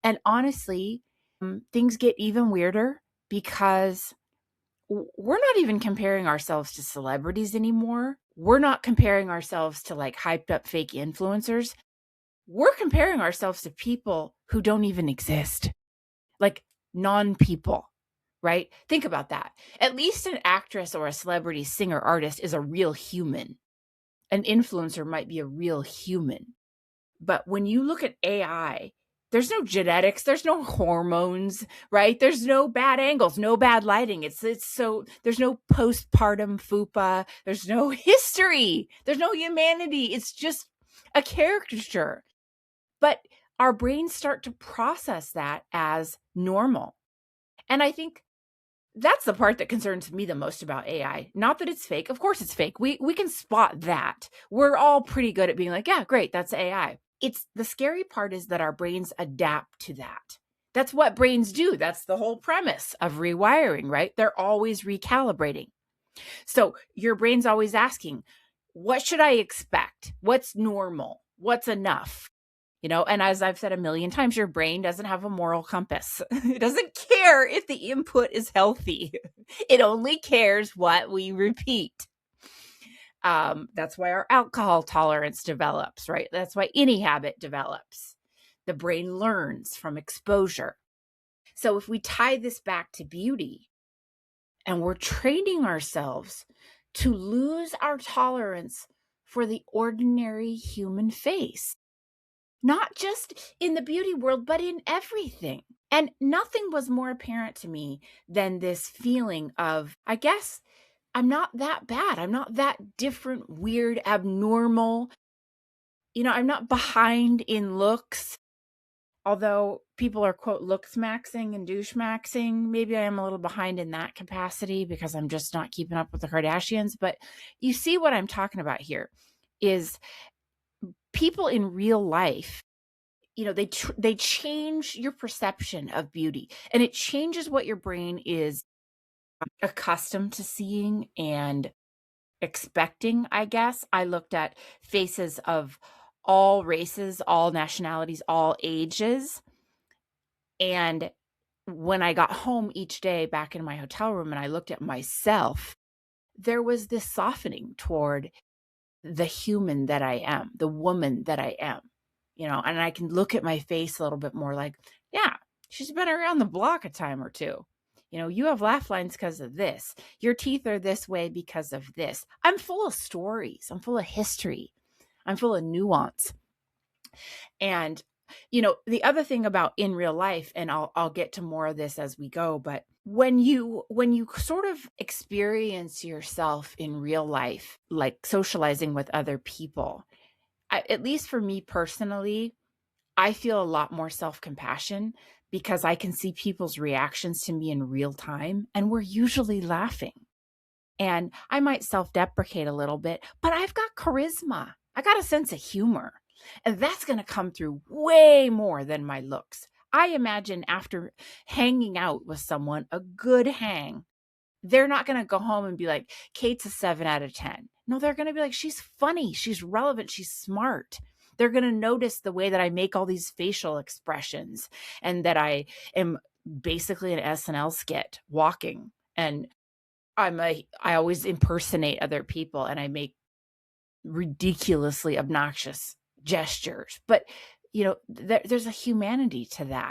And honestly, things get even weirder because we're not even comparing ourselves to celebrities anymore. We're not comparing ourselves to like hyped up fake influencers. We're comparing ourselves to people who don't even exist, like non-people, right? Think about that. At least an actress or a celebrity singer artist is a real human. An influencer might be a real human. But when you look at AI, there's no genetics, there's no hormones, right? There's no bad angles, no bad lighting. It's so there's no postpartum fupa, there's no history, there's no humanity. It's just a caricature. But our brains start to process that as normal. And I think that's the part that concerns me the most about AI. Not that it's fake. Of course it's fake. We can spot that. We're all pretty good at being like, yeah, great, that's AI. It's the scary part is that our brains adapt to that. That's what brains do. That's the whole premise of rewiring, right? They're always recalibrating. So your brain's always asking, what should I expect? What's normal? What's enough? And as I've said a million times, your brain doesn't have a moral compass. It doesn't care if the input is healthy. It only cares what we repeat. That's why our alcohol tolerance develops, right? That's why any habit develops. The brain learns from exposure. So if we tie this back to beauty and we're training ourselves to lose our tolerance for the ordinary human face, not just in the beauty world, but in everything. And nothing was more apparent to me than this feeling of, I guess, I'm not that bad. I'm not that different, weird, abnormal. I'm not behind in looks. Although people are, quote, looks maxing and douche maxing, maybe I am a little behind in that capacity because I'm just not keeping up with the Kardashians. But you see what I'm talking about here is people in real life, they change your perception of beauty, and it changes what your brain is accustomed to seeing and expecting, I guess. I looked at faces of all races, all nationalities, all ages. And when I got home each day back in my hotel room and I looked at myself, there was this softening toward the human that I am, the woman that I am, and I can look at my face a little bit more like, yeah, she's been around the block a time or two. You have laugh lines because of this. Your teeth are this way because of this. I'm full of stories. I'm full of history. I'm full of nuance. And, the other thing about in real life, and I'll get to more of this as we go, but when you sort of experience yourself in real life, like socializing with other people, at least for me personally, I feel a lot more self-compassion because I can see people's reactions to me in real time, and we're usually laughing. And I might self-deprecate a little bit, but I've got charisma. I got a sense of humor. And that's going to come through way more than my looks. I imagine after hanging out with someone, a good hang, they're not going to go home and be like, Kate's a 7 out of 10. No, they're going to be like, she's funny, she's relevant, she's smart. They're going to notice the way that I make all these facial expressions and that I am basically an SNL skit walking. And I always impersonate other people and I make ridiculously obnoxious gestures. But, there's a humanity to that.